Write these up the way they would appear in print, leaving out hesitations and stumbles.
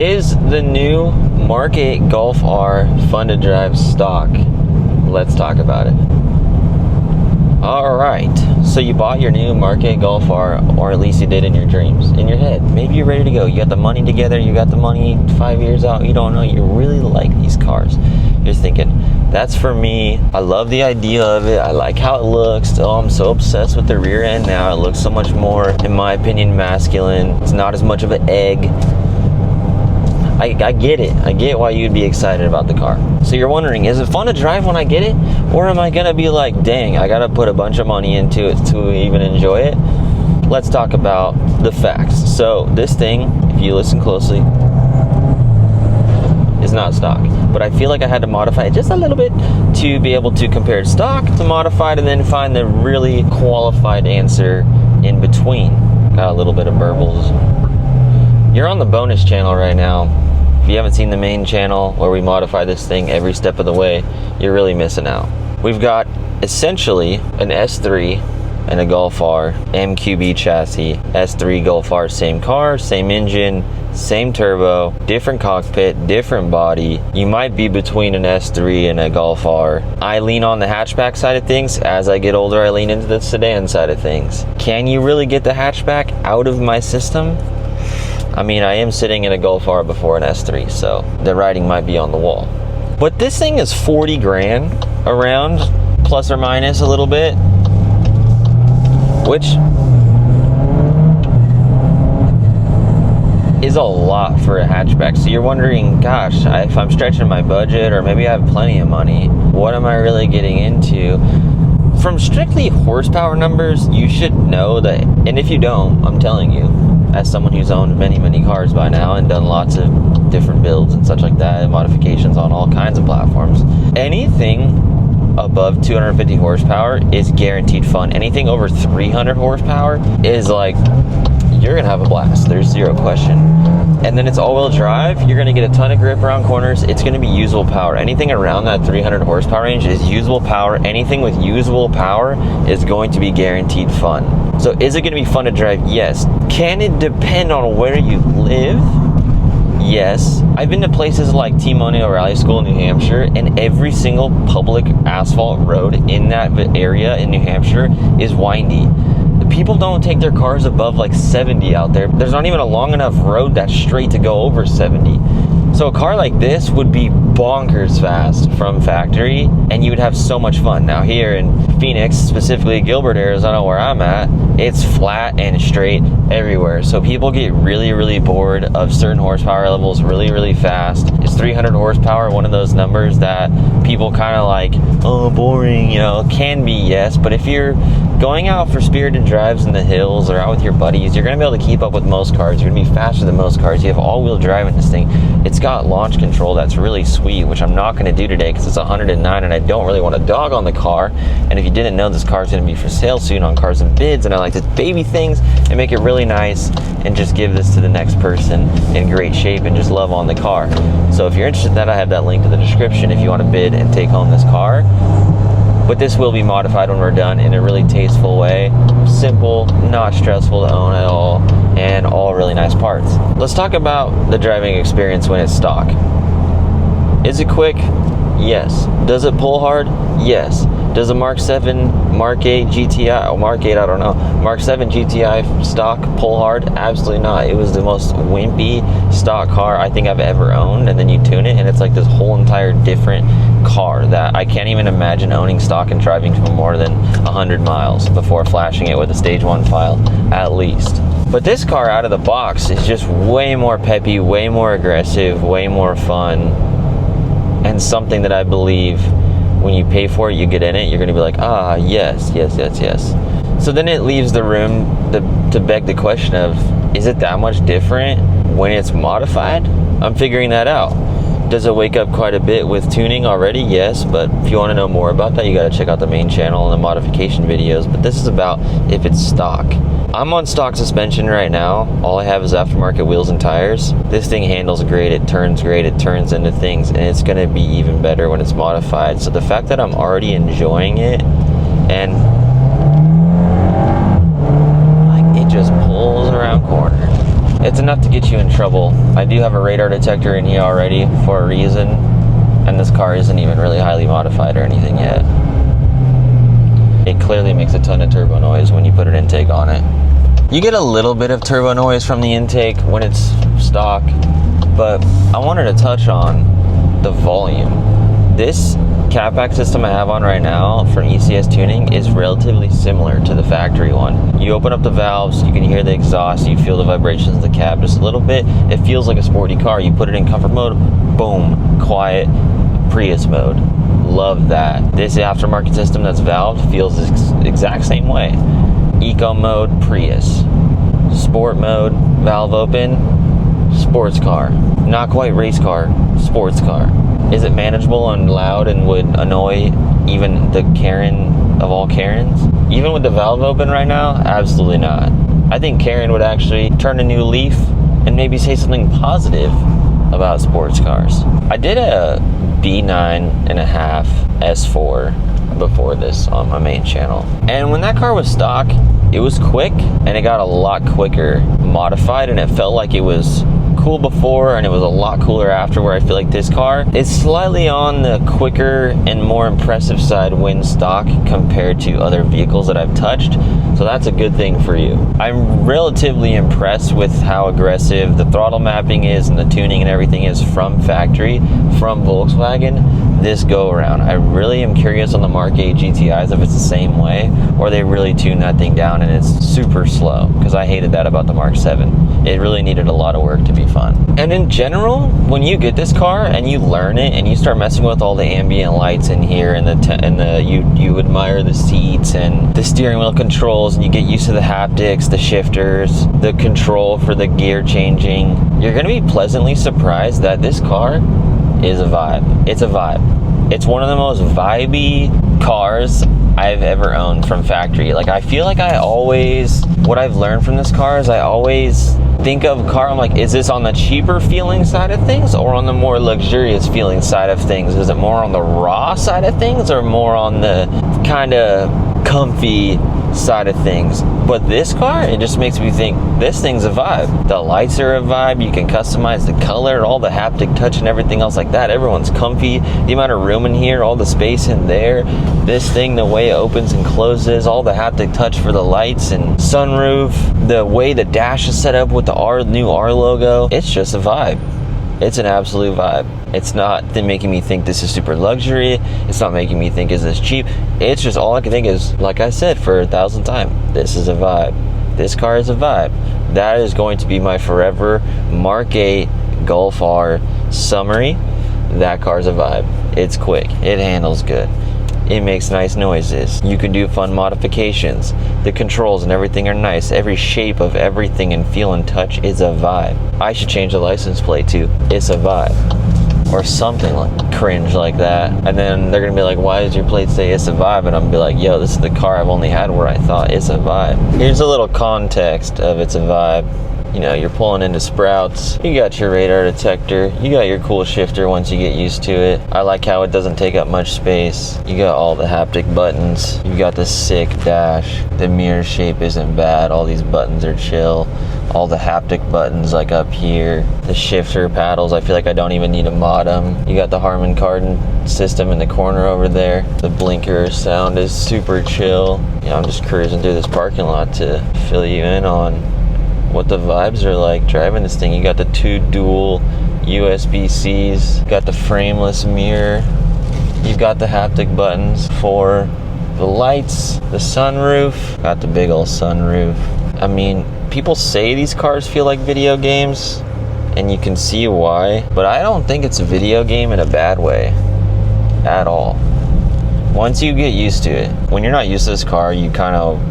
Is the new Mark 8 Golf R fun to drive stock? Let's talk about it. Alright, so you bought your new Mark 8 Golf R, or at least you did in your dreams, in your head. Maybe you're ready to go. You got the money together, you got the money 5 years out, you don't know, you really like these cars. You're thinking, that's for me. I love the idea of it. I like how it looks. Oh, I'm so obsessed with the rear end now. It looks so much more, in my opinion, masculine. It's not as much of an egg. I get it. I get why you'd be excited about the car. So you're wondering, is it fun to drive when I get it? Or am I gonna be like, dang, I gotta put a bunch of money into it to even enjoy it? Let's talk about the facts. So this thing, if you listen closely, is not stock. But I feel like I had to modify it just a little bit to be able to compare stock to modified and then find the really qualified answer in between. Got a little bit of burbles. You're on the bonus channel right now. If you haven't seen the main channel where we modify this thing every step of the way, you're really missing out. We've got essentially an S3 and a Golf R MQB chassis. S3 Golf R, same car, same engine, same turbo, different cockpit, different body. You might be between an S3 and a Golf R. I lean on the hatchback side of things. As I get older, I lean into the sedan side of things. Can you really get the hatchback out of my system? I mean, I am sitting in a Golf R before an S3, so the writing might be on the wall. But this thing is 40 grand around, plus or minus a little bit, which is a lot for a hatchback. So you're wondering, gosh, if I'm stretching my budget or maybe I have plenty of money, what am I really getting into? From strictly horsepower numbers, you should know that, and if you don't, I'm telling you, as someone who's owned many cars by now and done lots of different builds and such like that, and modifications on all kinds of platforms, anything above 250 horsepower is guaranteed fun. Anything over 300 horsepower is like, you're gonna have a blast. There's zero question. And then it's all-wheel drive. You're gonna get a ton of grip around corners. It's gonna be usable power. Anything around that 300 horsepower range is usable power. Anything with usable power is going to be guaranteed fun. So is it gonna be fun to drive? Yes. Can it depend on where you live? Yes. I've been to places like T-Moneo Rally School in New Hampshire, and every single public asphalt road in that area in New Hampshire is windy. People don't take their cars above like 70 out there. There's not even a long enough road that's straight to go over 70. So a car like this would be bonkers fast from factory, and you would have so much fun. Now here in Phoenix, specifically Gilbert, Arizona, where I'm at, it's flat and straight everywhere. So people get really bored of certain horsepower levels really fast. Is 300 horsepower one of those numbers that people kind of like, oh, boring, you know? Can be, yes, but if you're going out for spirited drives in the hills or out with your buddies, you're gonna be able to keep up with most cars. You're gonna be faster than most cars. You have all-wheel drive in this thing. It's got launch control that's really sweet, which I'm not gonna do today because it's 109 and I don't really want to dog on the car. And if you didn't know, this car is gonna be for sale soon on Cars and Bids, and I like to baby things and make it really nice and just give this to the next person in great shape and just love on the car. So if you're interested in that, I have that link to the description if you want to bid and take home this car. But this will be modified when we're done in a really tasteful way. Simple, not stressful to own at all, and all really nice parts. Let's talk about the driving experience when it's stock. Is it quick? Yes. Does it pull hard? Yes. Does a Mark 7, Mark 8 GTI, oh, Mark 8, I don't know, Mark 7 GTI stock pull hard? Absolutely not. It was the most wimpy stock car I think I've ever owned, and then you tune it and it's like this whole entire different car that I can't even imagine owning stock and driving for more than 100 miles before flashing it with a stage 1 file, at least. But this car out of the box is just way more peppy, way more aggressive, way more fun, and something that I believe when you pay for it, you get in it, you're gonna be like, ah, yes. So then it leaves the room to beg the question of, is it that much different when it's modified? I'm figuring that out. Does it wake up quite a bit with tuning already? Yes, but if you want to know more about that, you got to check out the main channel and the modification videos. But this is about if it's stock. I'm on stock suspension right now. All I have is aftermarket wheels and tires. This thing handles great, it turns into things, and it's going to be even better when it's modified. So the fact that I'm already enjoying it, and like, it just pulls around corners. It's enough to get you in trouble. I do have a radar detector in here already for a reason, and this car isn't even really highly modified or anything yet. It clearly makes a ton of turbo noise when you put an intake on it. You get a little bit of turbo noise from the intake when it's stock, but I wanted to touch on the volume. This catback system I have on right now for ECS tuning is relatively similar to the factory one. You open up the valves, you can hear the exhaust, you feel the vibrations of the cab just a little bit. It feels like a sporty car. You put it in comfort mode, boom, quiet, Prius mode. Love that. This aftermarket system that's valved feels the exact same way. Eco mode, Prius. Sport mode, valve open, sports car. Not quite race car, sports car. Is it manageable and loud and would annoy even the Karen of all Karens? Even with the valve open right now, absolutely not. I think Karen would actually turn a new leaf and maybe say something positive about sports cars. I did a B9.5 S4 before this on my main channel. And when that car was stock, it was quick and it got a lot quicker modified, and it felt like it was cool before and it was a lot cooler after, where I feel like this car is slightly on the quicker and more impressive side when stock compared to other vehicles that I've touched. So that's a good thing for you. I'm relatively impressed with how aggressive the throttle mapping is and the tuning and everything is from factory, from Volkswagen this go around. I really am curious on the Mark 8 GTIs if it's the same way, or they really tune that thing down and it's super slow, because I hated that about the Mark 7. It really needed a lot of work to be fun. And in general, when you get this car and you learn it and you start messing with all the ambient lights in here and you admire the seats and the steering wheel controls, and you get used to the haptics, the shifters, the control for the gear changing, you're going to be pleasantly surprised that this car is a vibe. It's a vibe. It's one of the most vibey cars I've ever owned from factory. Like, I feel like what I've learned from this car is I always think of a car, I'm like, is this on the cheaper feeling side of things or on the more luxurious feeling side of things? Is it more on the raw side of things or more on the kind of comfy side of things? But this car, it just makes me think this thing's a vibe. The lights are a vibe. You can customize the color, all the haptic touch and everything else like that. Everyone's comfy. The amount of room in here, all the space in there, this thing, the way it opens and closes, all the haptic touch for the lights and sunroof, the way the dash is set up with the new R logo. It's just a vibe. It's an absolute vibe. It's not making me think this is super luxury. It's not making me think, is this cheap? It's just, all I can think is, like I said for 1,000th time, this is a vibe. This car is a vibe. That is going to be my forever Mark 8 Golf R summary. That car's a vibe. It's quick. It handles good. It makes nice noises. You can do fun modifications. The controls and everything are nice. Every shape of everything and feel and touch is a vibe. I should change the license plate to "It's a vibe," or something like cringe like that. And then they're gonna be like, why does your plate say "It's a vibe"? And I'm gonna be like, yo, this is the car I've only had where I thought it's a vibe. Here's a little context of "It's a vibe." You know, you're pulling into Sprouts, you got your radar detector, you got your cool shifter once you get used to it. I like how it doesn't take up much space. You got all the haptic buttons, you got the sick dash, the mirror shape isn't bad, all these buttons are chill. All the haptic buttons like up here, the shifter paddles, I feel like I don't even need to mod them. You got the Harman Kardon system in the corner over there. The blinker sound is super chill. Yeah, I'm just cruising through this parking lot to fill you in on what the vibes are like driving this thing. You got the 2 dual USB-Cs, got the frameless mirror, you've got the haptic buttons for the lights, the sunroof, got the big old sunroof. I mean, people say these cars feel like video games, and you can see why, but I don't think it's a video game in a bad way at all. Once you get used to it, when you're not used to this car, you kind of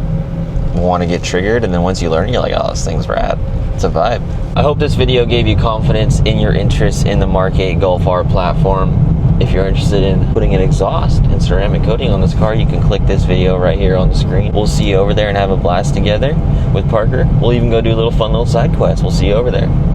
want to get triggered, and then once you learn, you're like, oh, this thing's rad. It's a vibe. I hope this video gave you confidence in your interest in the Mark 8 Golf R platform. If you're interested in putting an exhaust and ceramic coating on this car, you can click this video right here on the screen. We'll see you over there and have a blast together with Parker. We'll even go do a fun little side quest. We'll see you over there.